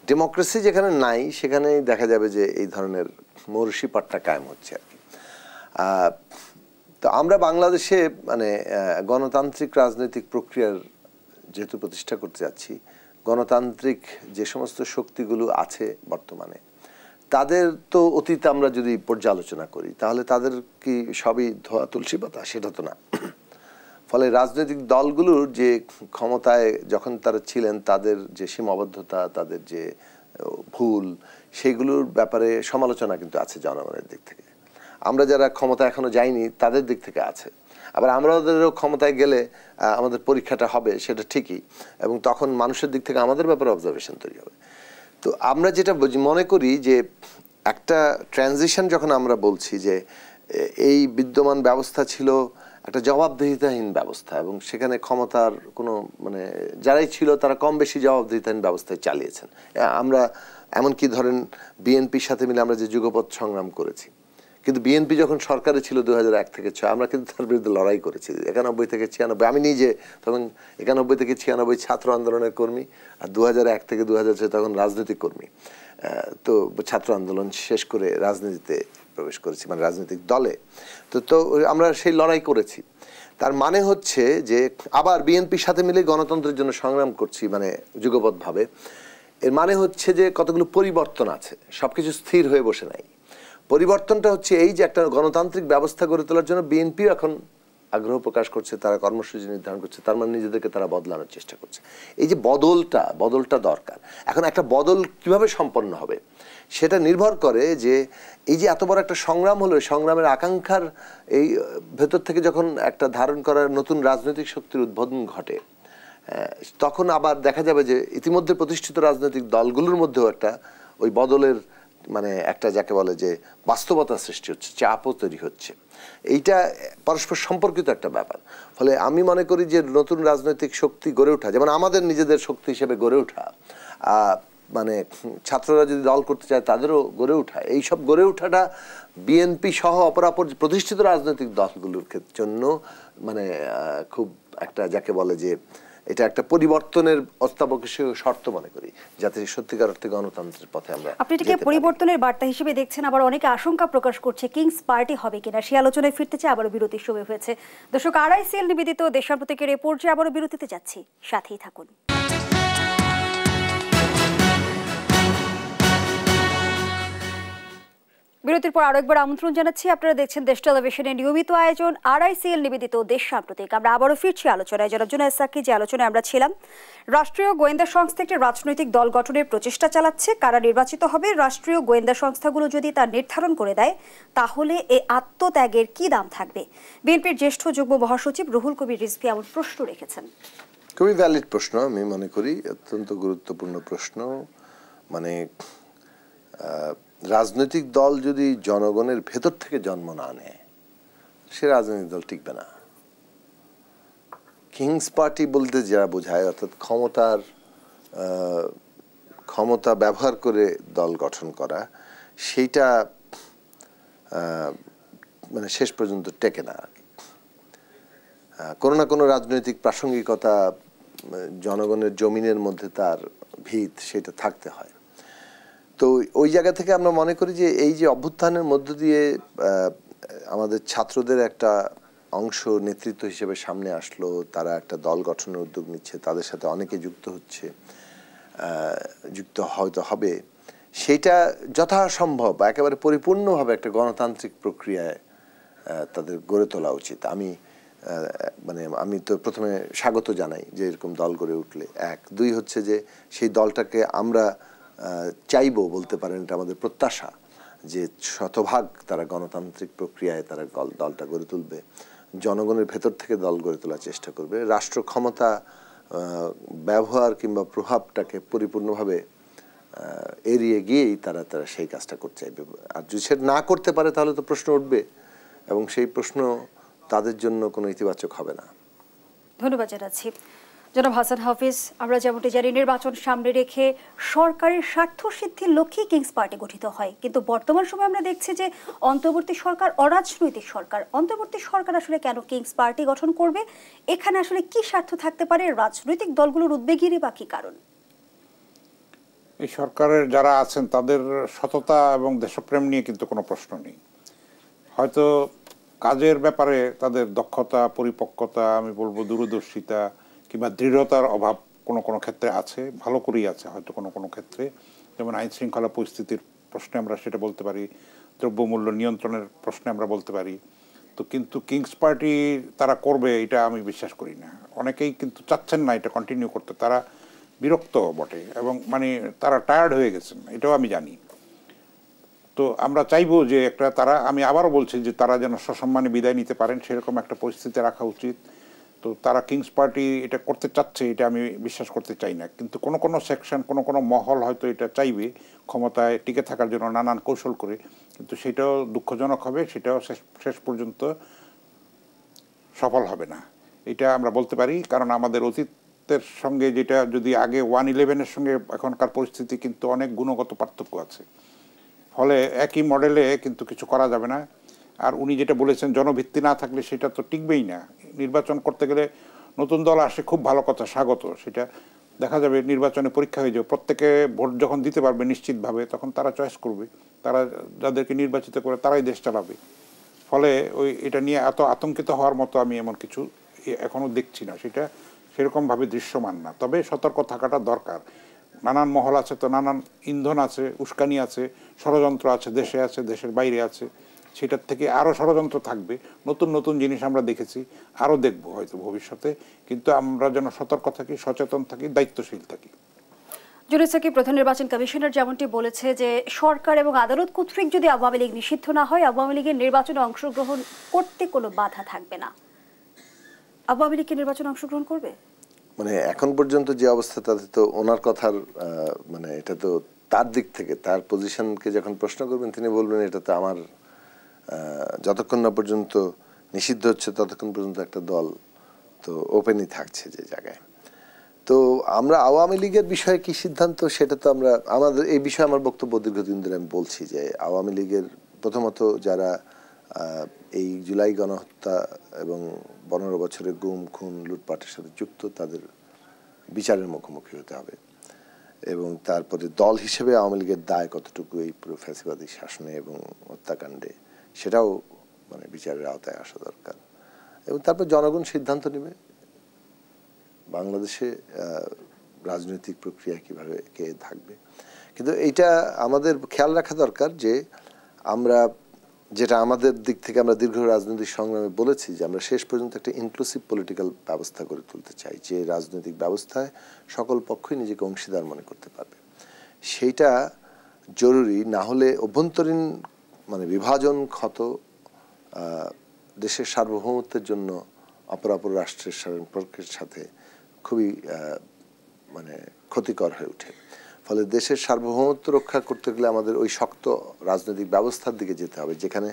ডেমোক্রেসি যেখানে নাই সেখানেই দেখা যাবে যে এই ধরনের মৌরসিপাটটা কায়েম হচ্ছে আর কি। তো আমরা বাংলাদেশে মানে গণতান্ত্রিক রাজনৈতিক প্রক্রিয়ার যেহেতু প্রতিষ্ঠা করতে যাচ্ছি, গণতান্ত্রিক যে সমস্ত শক্তিগুলো আছে বর্তমানে, তাদের তো অতীত আমরা যদি পর্যালোচনা করি তাহলে তাদের কি সবই ধোয়া তুলসী পাতা? সেটা তো না। ফলে রাজনৈতিক দলগুলোর যে ক্ষমতায় যখন তারা ছিলেন, তাদের যে সীমাবদ্ধতা, তাদের যে ভুল, সেগুলোর ব্যাপারে সমালোচনা কিন্তু আছে জনগণের দিক থেকে। আমরা যারা ক্ষমতা এখনো যাইনি তাদের দিক থেকে আছে। আবার আমাদেরও ক্ষমতায় গেলে আমাদের পরীক্ষাটা হবে, সেটা ঠিকই, এবং তখন মানুষের দিক থেকে আমাদের ব্যাপারে অবজারভেশন তৈরি হবে। তো আমরা যেটা মনে করি যে একটা ট্রানজিশন যখন আমরা বলছি যে এই বিদ্যমান ব্যবস্থা ছিল একটা জবাবদিহিতাহীন ব্যবস্থা, এবং সেখানে ক্ষমতার কোনো মানে যারাই ছিল তারা কম বেশি জবাবদিহিতাহীন ব্যবস্থায় চালিয়েছেন। আমরা এমনকি ধরেন বিএনপির সাথে মিলে আমরা যে যুগপৎ সংগ্রাম করেছি, কিন্তু বিএনপি যখন সরকারে ছিল 2001 থেকে 2006, আমরা কিন্তু তার বিরুদ্ধে লড়াই করেছি। 91 থেকে 96, আমি নিজে তখন 91 থেকে 96 ছাত্র আন্দোলনের কর্মী, আর 2001 থেকে 2006 তখন রাজনৈতিক কর্মী। তো ছাত্র আন্দোলন শেষ করে রাজনীতিতে প্রবেশ করেছি, মানে রাজনৈতিক দলে। তো আমরা সেই লড়াই করেছি। তার মানে হচ্ছে যে আবার বিএনপির সাথে মিলে গণতন্ত্রের জন্য সংগ্রাম করছি, মানে যুগপৎভাবে। এর মানে হচ্ছে যে কতগুলো পরিবর্তন আছে, সবকিছু স্থির হয়ে বসে নাই। পরিবর্তনটা হচ্ছে এই যে একটা গণতান্ত্রিক ব্যবস্থা গড়ে তোলার জন্য বিএনপিও এখন আগ্রহ প্রকাশ করছে, তারা কর্মসূচি নির্ধারণ করছে, তার মানে নিজেদেরকে তারা বদলানোর চেষ্টা করছে। এই যে বদলটা দরকার। এখন একটা বদল কিভাবে সম্পন্ন হবে সেটা নির্ভর করে যে এই যে এত বড় একটা সংগ্রাম হলো, সংগ্রামের আকাঙ্ক্ষার এই ভেতর থেকে যখন একটা ধারণ করার নতুন রাজনৈতিক শক্তির উদ্বোধন ঘটে, তখন আবার দেখা যাবে যে ইতিমধ্যে প্রতিষ্ঠিত রাজনৈতিক দলগুলোর মধ্যেও একটা ওই বদলের মানে একটা যাকে বলে যে বাস্তবতা সৃষ্টি হচ্ছে, চাপও তৈরি হচ্ছে। এইটা পরস্পর সম্পর্কিত একটা ব্যাপার। ফলে আমি মনে করি যে নতুন রাজনৈতিক শক্তি গড়ে ওঠা, যেমন আমাদের নিজেদের শক্তি হিসেবে গড়ে ওঠা, মানে ছাত্ররা যদি দল করতে চায় তাদেরও গড়ে ওঠা, এইসব গড়ে ওঠাটা বিএনপি সহ অপরাপর প্রতিষ্ঠিত রাজনৈতিক দলগুলোর জন্য মানে খুব একটা যাকে বলে যে এটা একটা পরিবর্তনের অত্যাবশ্যকীয় শর্ত মনে করি, যাতে সত্যিকার অর্থে গণতন্ত্রের পথে আমরা। আপনি এটাকে পরিবর্তনের বার্তা হিসেবে দেখছেন, আবার অনেকে আশঙ্কা প্রকাশ করছে কিংস পার্টি হবে কিনা। সেই আলোচনায় ফিরতে চাই, আবারও বিরতির সময় হয়েছে। দর্শক, RICL নিবেদিত দেশান্তরিকের এই পর্যায়ে আবারও বিরতিতে যাচ্ছি, সাথেই থাকুন। বিরতির পর আরো একবার আমন্ত্রণ জানাচ্ছি, আপনারা দেখছেন দেশ টেলিভিশনের নিয়মিত আয়োজন RICL নিবেদিত দেশ সাম্প্রতিক। আমরা আবারও ফিরছি আলোচনায়। জনাব জুনায়েদ সাকি, যে আলোচনায় আমরা ছিলাম, রাষ্ট্রীয় গোয়েন্দা সংস্থা একটি রাজনৈতিক দল গঠনের প্রচেষ্টা চালাচ্ছে। কারা নির্বাচিত হবে, রাষ্ট্রীয় গোয়েন্দা সংস্থাগুলো যদি তা নির্ধারণ করে দেয়, তাহলে এই আত্মত্যাগের কি দাম থাকবে? বিএনপির জ্যেষ্ঠ যুগ্ম মহাসচিব রুহুল কবির রিজভী এমন প্রশ্ন রেখেছেন। খুবই ভ্যালিড প্রশ্ন, আমি মনে করি অত্যন্ত গুরুত্বপূর্ণ প্রশ্ন। মানে রাজনৈতিক দল যদি জনগণের ভেতর থেকে জন্ম না নেয়, সে রাজনৈতিক দল টিকবে না। কিংস পার্টি বলতে যারা বোঝায়, অর্থাৎ ক্ষমতা ব্যবহার করে দল গঠন করা, সেইটা মানে শেষ পর্যন্ত টেকে না। কোনো না কোনো রাজনৈতিক প্রাসঙ্গিকতা, জনগণের জমিনের মধ্যে তার ভিত, সেটা থাকতে হয়। তো ওই জায়গা থেকে আমরা মনে করি যে এই যে অভ্যুত্থানের মধ্য দিয়ে আমাদের ছাত্রদের একটা অংশ নেতৃত্ব হিসেবে সামনে আসলো, তারা একটা দল গঠনের উদ্যোগ নিচ্ছে, তাদের সাথে অনেকে যুক্ত হয়তো হবে, সেটা যথাসম্ভব একেবারে পরিপূর্ণভাবে একটা গণতান্ত্রিক প্রক্রিয়ায় তাদের গড়ে তোলা উচিত। আমি তো প্রথমে স্বাগত জানাই যে এরকম দল গড়ে উঠলে। এক, দুই হচ্ছে যে সেই দলটাকে আমরা চাইবো, বলতে পারেন এটা আমাদের প্রত্যাশা, যে শতভাগ তারা গণতান্ত্রিক প্রক্রিয়ায় তারা দলটা গড়ে তুলবে, জনগণের ভেতর থেকে দল গড়ে তোলার চেষ্টা করবে, রাষ্ট্র ক্ষমতা ব্যবহার কিংবা প্রভাবটাকে পরিপূর্ণভাবে এড়িয়ে গিয়েই তারা সেই কাজটা করতে চাইবে। আর যদি সেটা না করতে পারে তাহলে তো প্রশ্ন উঠবে, এবং সেই প্রশ্ন তাদের জন্য কোনো ইতিবাচক হবে না। ধন্যবাদ জানাচ্ছি জনাব হাসান হাফিজ। আমরা যেমনটি জানি, নির্বাচন সামনে রেখে সরকারের স্বার্থ সিদ্ধির লক্ষ্যে কিংস পার্টি গঠিত হয়, কিন্তু বর্তমান সময়ে আমরা দেখছি যে অন্তর্বর্তী সরকার অরাজনৈতিক সরকার। অন্তর্বর্তী সরকার আসলে কেন কিংস পার্টি গঠন করবে? এখানে আসলে কি স্বার্থ থাকতে পারে? রাজনৈতিক দলগুলোর উদ্বেগেরই বা কি কারণ? এই সরকারের যারা আছেন তাদের সততা এবং দেশপ্রেম নিয়ে কিন্তু কোনো প্রশ্ন নেই। হয়তো কাজের ব্যাপারে তাদের দক্ষতা, পরিপক্কতা, আমি বলবো দূরদর্শিতা কিংবা দৃঢ়তার অভাব কোনো কোনো ক্ষেত্রে আছে, ভালো করেই আছে হয়তো কোনো কোনো ক্ষেত্রে। যেমন আইন শৃঙ্খলা পরিস্থিতির প্রশ্নে আমরা সেটা বলতে পারি, দ্রব্যমূল্য নিয়ন্ত্রণের প্রশ্নে আমরা বলতে পারি। তো কিন্তু কিংস পার্টি তারা করবে এটা আমি বিশ্বাস করি না। অনেকেই কিন্তু চাচ্ছেন না এটা কন্টিনিউ করতে, তারা বিরক্ত বটে এবং তারা টায়ার্ড হয়ে গেছেন, এটাও আমি জানি। তো আমরা চাইবো যে আমি আবারও বলছি যে তারা যেন সসম্মানে বিদায় নিতে পারেন, সেরকম একটা পরিস্থিতি রাখা উচিত। তো তারা কিংস পার্টি এটা করতে চাচ্ছে, এটা আমি বিশ্বাস করতে চাই না। কিন্তু কোনো কোনো সেকশন, কোনো কোনো মহল হয়তো এটা চাইবে ক্ষমতায় টিকে থাকার জন্য নানান কৌশল করে, কিন্তু সেটাও দুঃখজনক হবে, সেটাও শেষ পর্যন্ত সফল হবে না, এটা আমরা বলতে পারি। কারণ আমাদের অতীতের সঙ্গে যেটা, যদি আগে 1/11-এর সঙ্গে এখনকার পরিস্থিতি কিন্তু অনেক গুণগত পার্থক্য আছে, ফলে একই মডেলে কিন্তু কিছু করা যাবে না। আর উনি যেটা বলেছেন, জনভিত্তি না থাকলে সেটা তো টিকবেই না। নির্বাচন করতে গেলে নতুন দল আসে, খুব ভালো কথা, স্বাগত। সেটা দেখা যাবে নির্বাচনে পরীক্ষা হয়ে যাবে, প্রত্যেকে ভোট যখন দিতে পারবে নিশ্চিতভাবে, তখন তারা চয়েস করবে, তারা যাদেরকে নির্বাচিত করে তারাই দেশ চালাবে। ফলে এটা নিয়ে এত আতঙ্কিত হওয়ার মতো আমি এমন কিছু এখনো দেখছি না, সেটা সেরকমভাবে দৃশ্যমান না। তবে সতর্ক থাকাটা দরকার। নানান মহল আছে, তো নানান ইন্ধন আছে, উস্কানি আছে, ষড়যন্ত্র আছে, দেশে আছে, দেশের বাইরে আছে। সেটার থেকে আরও ষড়যন্ত্র থাকবে, নতুন নতুন জিনিস আমরা দেখেছি, আরও দেখব হয়তো ভবিষ্যতে। কিন্তু আমরা যেন সতর্ক থাকি, সচেতন থাকি, দায়িত্বশীল থাকি। জুনায়েদ সাকিব, প্রধান নির্বাচন কমিশনার যেমনটি বলেছে যে সরকার এবং আদালত কর্তৃক যদি আওয়ামী লীগ নিষিদ্ধ না হয়, আওয়ামী লীগের নির্বাচনে অংশগ্রহণ করতে কোনো বাধা থাকবে না। আওয়ামী লীগ কি নির্বাচনে অংশগ্রহণ করবে? এখন পর্যন্ত যে অবস্থা, তাতে তো ওনার কথার এটা তো তার দিক থেকে, তার পজিশনকে যখন প্রশ্ন করবেন তিনি বলবেন এটা তো আমার, যতক্ষণ না পর্যন্ত নিষিদ্ধ হচ্ছে ততক্ষণ পর্যন্ত একটা দল তো ওপেনই থাকছে যে জায়গায়। তো আমরা আওয়ামী লীগের বিষয়ে কি সিদ্ধান্ত, সেটা তো আমাদের এই বিষয়ে আমার বক্তব্য দীর্ঘদিন ধরে আমি বলছি যে আওয়ামী লীগের প্রথমত যারা এই জুলাই গণহত্যা এবং 15 বছরের গুম খুন লুটপাটের সাথে যুক্ত, তাদের বিচারের মুখোমুখি হতে হবে। এবং তারপরে দল হিসেবে আওয়ামী লীগের দায় কতটুকু এই পুরো ফ্যাসিবাদী শাসনে এবং হত্যাকাণ্ডে, সেটাও বিচারের আওতায় আসা দরকার। এবং তারপর জনগণ সিদ্ধান্ত নেবে বাংলাদেশে রাজনৈতিক প্রক্রিয়া কিভাবে কে থাকবে। কিন্তু এইটা আমাদের খেয়াল রাখা দরকার যে আমরা যেটা আমাদের দিক থেকে আমরা দীর্ঘ রাজনৈতিক সংগ্রামে বলেছি যে আমরা শেষ পর্যন্ত একটা ইনক্লুসিভ পলিটিক্যাল ব্যবস্থা গড়ে তুলতে চাই, যে রাজনৈতিক ব্যবস্থায় সকল পক্ষই নিজেকে অংশীদার মনে করতে পারবে। সেইটা জরুরি, না হলে অভ্যন্তরীণ বিভাজন ক্ষত দেশের সার্বভৌমত্বের জন্য অপরাপর রাষ্ট্রের সম্পর্কের সাথে খুবই ক্ষতিকর হয়ে ওঠে। ফলে দেশের সার্বভৌমত্ব রক্ষা করতে গেলে আমাদের ওই শক্ত রাজনৈতিক ব্যবস্থার দিকে যেতে হবে, যেখানে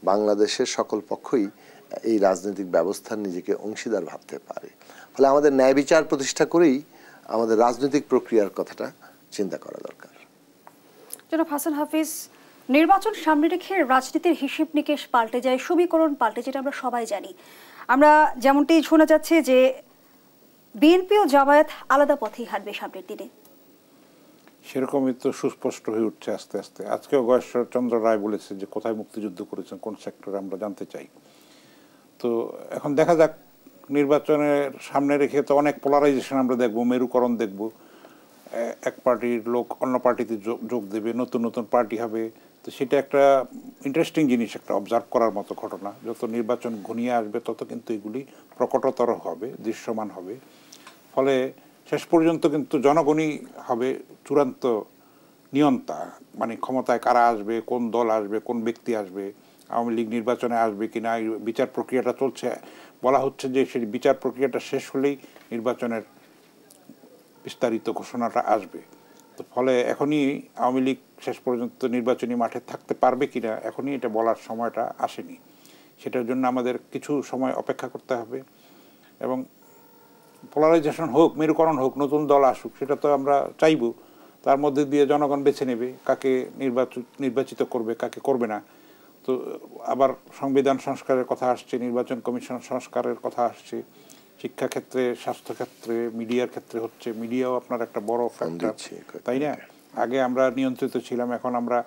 বাংলাদেশের সকল পক্ষই এই রাজনৈতিক ব্যবস্থার নিজেকে অংশীদার ভাবতে পারে। ফলে আমাদের ন্যায় বিচার প্রতিষ্ঠা করেই আমাদের রাজনৈতিক প্রক্রিয়ার কথাটা চিন্তা করা দরকার। জনাব হাসান হাফিজ, নির্বাচন সামনে রেখে রাজনীতির হিসেব নিকেশ পাল্টে যায়, সমীকরণ পাল্টে, যেটা আমরা সবাই জানি। আমরা যেমনটি শোনা যাচ্ছে যে বিএনপি ও জামায়াত আলাদা পথেই হাঁটবে সামনের দিনে। সেরকমই তো সুস্পষ্ট হয়ে উঠছে আস্তে আস্তে। আজকেও গয়েশ্বরচন্দ্র রায় বলেছে যে কোথায় মুক্তিযুদ্ধ করেছেন, কোন সেক্টরে, আমরা জানতে চাই। তো এখন দেখা যাক, নির্বাচনের সামনে রেখে তো অনেক পোলারাইজেশন আমরা দেখবো, মেরুকরণ দেখব। এক পার্টির লোক অন্য পার্টিতে যোগ দেবে, নতুন নতুন পার্টি হবে। তো সেটা একটা ইন্টারেস্টিং জিনিস, একটা অবজার্ভ করার মতো ঘটনা। যত নির্বাচন ঘনিয়ে আসবে তত কিন্তু এগুলি প্রকটতর হবে, দৃশ্যমান হবে। ফলে শেষ পর্যন্ত কিন্তু জনগণই হবে চূড়ান্ত নিয়ন্তা। মানে ক্ষমতায় কারা আসবে, কোন দল আসবে, কোন ব্যক্তি আসবে, আওয়ামী লীগ নির্বাচনে আসবে কিনা, এই বিচার প্রক্রিয়াটা চলছে। বলা হচ্ছে যে সেই বিচার প্রক্রিয়াটা শেষ হলেই নির্বাচনের বিস্তারিত ঘোষণাটা আসবে। তো ফলে এখনই আওয়ামী লীগ শেষ পর্যন্ত নির্বাচনী মাঠে থাকতে পারবে কিনা, এখনই এটা বলার সময়টা আসেনি। সেটার জন্য আমাদের কিছু সময় অপেক্ষা করতে হবে এবং পোলারাইজেশন হোক, মেরুকরণ হোক, নতুন দল আসুক, সেটা তো আমরা চাইব। তার মধ্যে দিয়ে জনগণ বেছে নেবে কাকে নির্বাচিত করবে, কাকে করবে না। তো আবার সংবিধান সংস্কারের কথা আসছে, নির্বাচন কমিশন সংস্কারের কথা আসছে, শিক্ষাক্ষেত্রে, স্বাস্থ্যক্ষেত্রে, মিডিয়ার ক্ষেত্রে হচ্ছে। মিডিয়াও আপনার একটা বড় ফ্যাক্টর, তাই না? আগে আমরা নিয়ন্ত্রিত ছিলাম, এখন আমরা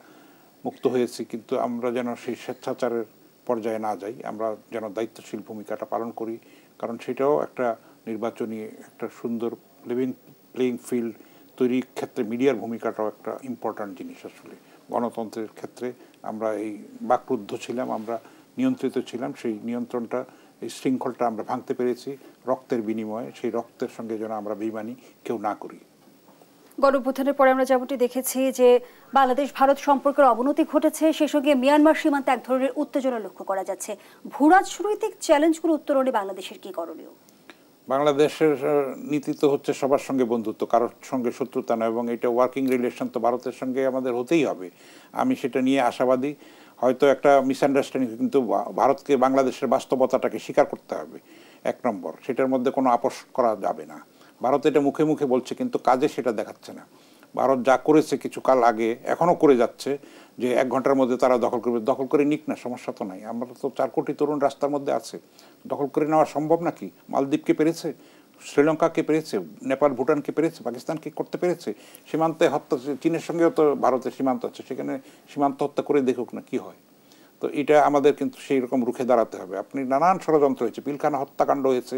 মুক্ত হয়েছি, কিন্তু আমরা যেন সেই স্বেচ্ছাচারের পর্যায়ে না যাই, আমরা যেন দায়িত্বশীল ভূমিকাটা পালন করি। কারণ সেটাও একটা নির্বাচনী একটা সুন্দর লিভিং প্লেইং ফিল্ড তৈরির ক্ষেত্রে মিডিয়ার ভূমিকাটাও একটা ইম্পর্ট্যান্ট জিনিস। আসলে গণতন্ত্রের ক্ষেত্রে আমরা এই বাকরুদ্ধ ছিলাম, আমরা নিয়ন্ত্রিত ছিলাম, সেই নিয়ন্ত্রণটা, এই শৃঙ্খলটা আমরা ভাঙতে পেরেছি রক্তের বিনিময়ে। সেই রক্তের সঙ্গে যেন আমরা বেইমানি কেউ না করি। গণঅভ্যুত্থানের পরে আমরা যেমনটি দেখেছি যে বাংলাদেশ ভারত সম্পর্কের অবনতি ঘটেছে, সেই সঙ্গে মিয়ানমার সীমান্তে এক ধরনের উত্তেজনা লক্ষ্য করা যাচ্ছে। ভূরাজনৈতিক চ্যালেঞ্জগুলো উত্তরণে বাংলাদেশের কি করণীয়? বাংলাদেশের নীতি তো হচ্ছে সবার সঙ্গে বন্ধুত্ব, কারোর সঙ্গে শত্রুতা নয়, এবং এটা ওয়ার্কিং রিলেশন তো ভারতের সঙ্গে আমাদের হতেই হবে। আমি সেটা নিয়ে আশাবাদী। হয়তো একটা মিসআন্ডারস্ট্যান্ডিং, কিন্তু ভারতকে বাংলাদেশের বাস্তবতাটাকে স্বীকার করতে হবে, এক নম্বর। সেটার মধ্যে কোনো আপোষ করা যাবে না। ভারত এটা মুখে মুখে বলছে, কিন্তু কাজে সেটা দেখাচ্ছে না। ভারত যা করেছে কিছু কাল আগে, এখনও করে যাচ্ছে, যে 1 ঘন্টার মধ্যে তারা দখল করবে। দখল করে নিক না, সমস্যা তো নাই। আমরা তো 4 কোটি তরুণ রাস্তার মধ্যে আছে, দখল করে নেওয়া সম্ভব নাকি? মালদ্বীপকে পেরেছে, শ্রীলঙ্কাকে পেরেছে, নেপাল ভুটানকে পেরেছে, পাকিস্তানকে করতে পেরেছে। সীমান্তে হত্যা, চীনের সঙ্গেও তো ভারতের সীমান্ত আছে, সেখানে সীমান্ত হত্যা করে দেখুক না কি হয়। তো এটা আমাদের কিন্তু সেই রকম রুখে দাঁড়াতে হবে। আপনি নানান ষড়যন্ত্র হয়েছে, পিলখানা হত্যাকাণ্ড হয়েছে,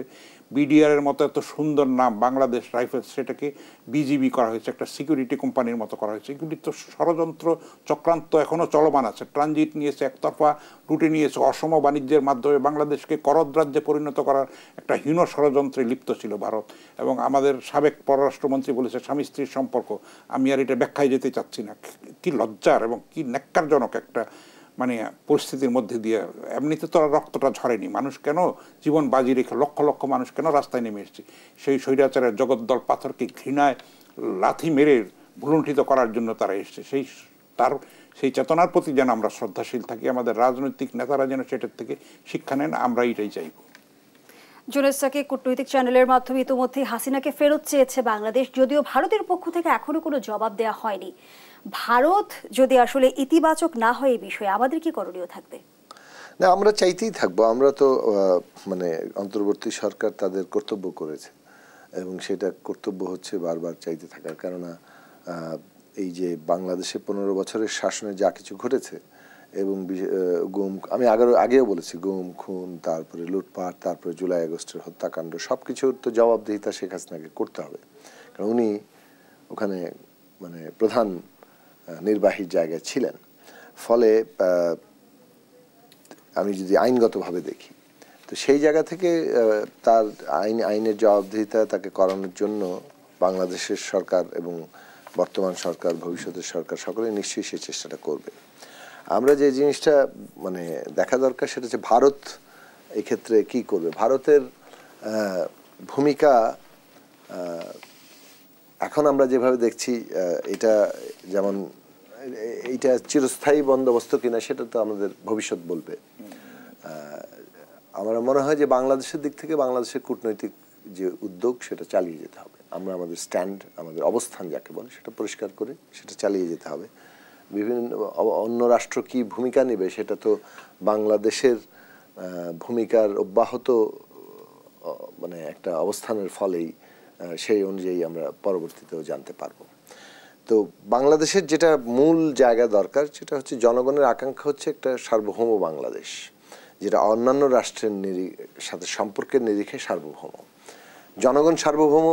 বিডিআরের মতো এত সুন্দর নাম বাংলাদেশ রাইফেলস, সেটাকে বিজিবি করা হয়েছে, একটা সিকিউরিটি কোম্পানির মতো করা হয়েছে। এগুলি তো ষড়যন্ত্র চক্রান্ত এখনও চলমান আছে। ট্রানজিট নিয়েছে, একতরফা রুটে নিয়েছে, অসম বাণিজ্যের মাধ্যমে বাংলাদেশকে করদ রাজ্যে পরিণত করার একটা হীন ষড়যন্ত্রে লিপ্ত ছিল ভারত। এবং আমাদের সাবেক পররাষ্ট্রমন্ত্রী বলেছে স্বামী স্ত্রীর সম্পর্ক। আমি আর এটা ব্যাখ্যায় যেতে চাচ্ছি না। কি লজ্জার এবং কি ন্যাক্কারজনক একটা মানে পরিস্থিতির মধ্যে দিয়ে। এমনিতে তো রক্তটা ঝরেনি, মানুষ কেন জীবন বাজি রেখে লক্ষ লক্ষ মানুষ কেন রাস্তায় নেমে এসেছে? সেই স্বৈরাচারের জগদ্দল পাথরকে ঘৃণায় লাথি মেরে ভুলুণ্ঠিত করার জন্য তারা এসছে। সেই চেতনার প্রতি যেন আমরা শ্রদ্ধাশীল থাকি, আমাদের রাজনৈতিক নেতারা যেন সেটার থেকে শিক্ষা নেন, আমরা এটাই চাইব। জুনেদ সাকিব, কূটনৈতিক চ্যানেলের মাধ্যমে ইতিমধ্যে হাসিনাকে ফেরত চেয়েছে বাংলাদেশ, যদিও ভারতের পক্ষ থেকে এখনো কোনো জবাব দেওয়া হয়নি। ভারত যদি আসলে ইতিবাচক না হয় এই বিষয়ে, আমাদের কি করণীয় থাকবে? না, আমরা চাইতেই থাকবো। আমরা তো মানে অন্তর্বর্তী সরকার তাদের কর্তব্য করেছে এবং সেটা কর্তব্য হচ্ছে বারবার চাইতে থাকার। কেননা এই যে বাংলাদেশে 15 বছরের শাসনে যা কিছু ঘটেছে, এবং গুম, আমি আগেও বলেছি, গুম খুন, তারপরে লুটপাট, তারপরে জুলাই আগস্টের হত্যাকাণ্ড, সব কিছুর তো জবাবদিহিতা শেখ হাসিনাকে করতে হবে। কারণ উনি ওখানে মানে প্রধান নির্বাহীর জায়গায় ছিলেন। ফলে আমি যদি আইনগতভাবে দেখি, তো সেই জায়গা থেকে তার আইনের জবাবদিহিতা তাকে করানোর জন্য বাংলাদেশের সরকার এবং বর্তমান সরকার, ভবিষ্যতের সরকার, সকলে নিশ্চয়ই সেই চেষ্টাটা করবে। আমরা যে জিনিসটা মানে দেখা দরকার, সেটা হচ্ছে ভারত এই ক্ষেত্রে কি করবে। ভারতের ভূমিকা এখন আমরা যেভাবে দেখছি, এটা যেমন এইটা চিরস্থায়ী বন্দোবস্ত কিনা সেটা তো আমাদের ভবিষ্যৎ বলবে। আমার মনে হয় যে বাংলাদেশের দিক থেকে বাংলাদেশের কূটনৈতিক যে উদ্যোগ সেটা চালিয়ে যেতে হবে। আমরা আমাদের স্ট্যান্ড, আমাদের অবস্থান যাকে বলে সেটা পরিষ্কার করে সেটা চালিয়ে যেতে হবে। বিভিন্ন অন্য রাষ্ট্র কি ভূমিকা নেবে সেটা তো বাংলাদেশের ভূমিকার অব্যাহত মানে একটা অবস্থানের ফলেই সেই অনুযায়ী আমরা পরবর্তীতেও জানতে পারবো। তো বাংলাদেশের যেটা মূল জায়গা দরকার সেটা হচ্ছে জনগণের আকাঙ্ক্ষা হচ্ছে একটা সার্বভৌম বাংলাদেশ, যেটা অন্যান্য রাষ্ট্রের সাথে সম্পর্কের নিরিখে সার্বভৌম। জনগণ সার্বভৌম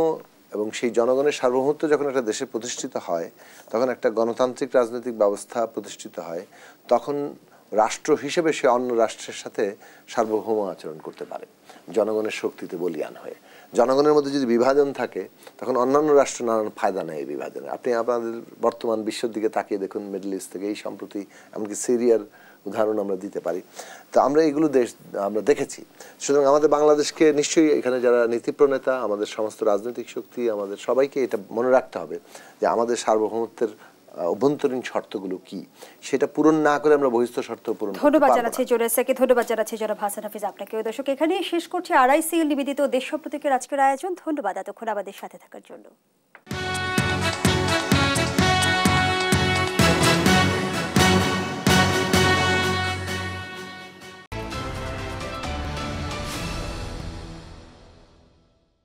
এবং সেই জনগণের সার্বভৌমত্ব যখন একটা দেশে প্রতিষ্ঠিত হয়, তখন একটা গণতান্ত্রিক রাজনৈতিক ব্যবস্থা প্রতিষ্ঠিত হয়, তখন রাষ্ট্র হিসেবে সে অন্য রাষ্ট্রের সাথে সার্বভৌম আচরণ করতে পারে জনগণের শক্তিতে বলীয়ান হয়ে। জনগণের মধ্যে যদি বিভাজন থাকে তখন অন্যান্য রাষ্ট্র নানান ফায়দা নেয় এই বিভাজনে। আপনি আপনাদের বর্তমান বিশ্বের দিকে তাকিয়ে দেখুন, মিডল ইস্ট থেকে এই সম্প্রতি এমনকি সিরিয়ার উদাহরণ আমরা দিতে পারি। তো আমরা এগুলো দেশ আমরা দেখেছি। সুতরাং আমাদের বাংলাদেশকে নিশ্চয়ই এখানে যারা নীতি প্রণেতা, আমাদের সমস্ত রাজনৈতিক শক্তি, আমাদের সবাইকে এটা মনে রাখতে হবে যে আমাদের সার্বভৌমত্বের অভ্যন্তরীণ শর্তগুলো কি, সেটা পূরণ না করে আমরা বহিস্থ শর্ত পূরণ করতে পারবো না। ধন্যবাদ জানাচ্ছি জোরেসাকে, ধন্যবাদ জানাচ্ছি জনাব হাসান হাফিজ আপনাকে। দর্শক, এখানেই শেষ করছি RICL নিবেদিত দেশ প্রতীকের আজকের আয়োজন। ধন্যবাদ এতক্ষণ আমাদের সাথে থাকার জন্য।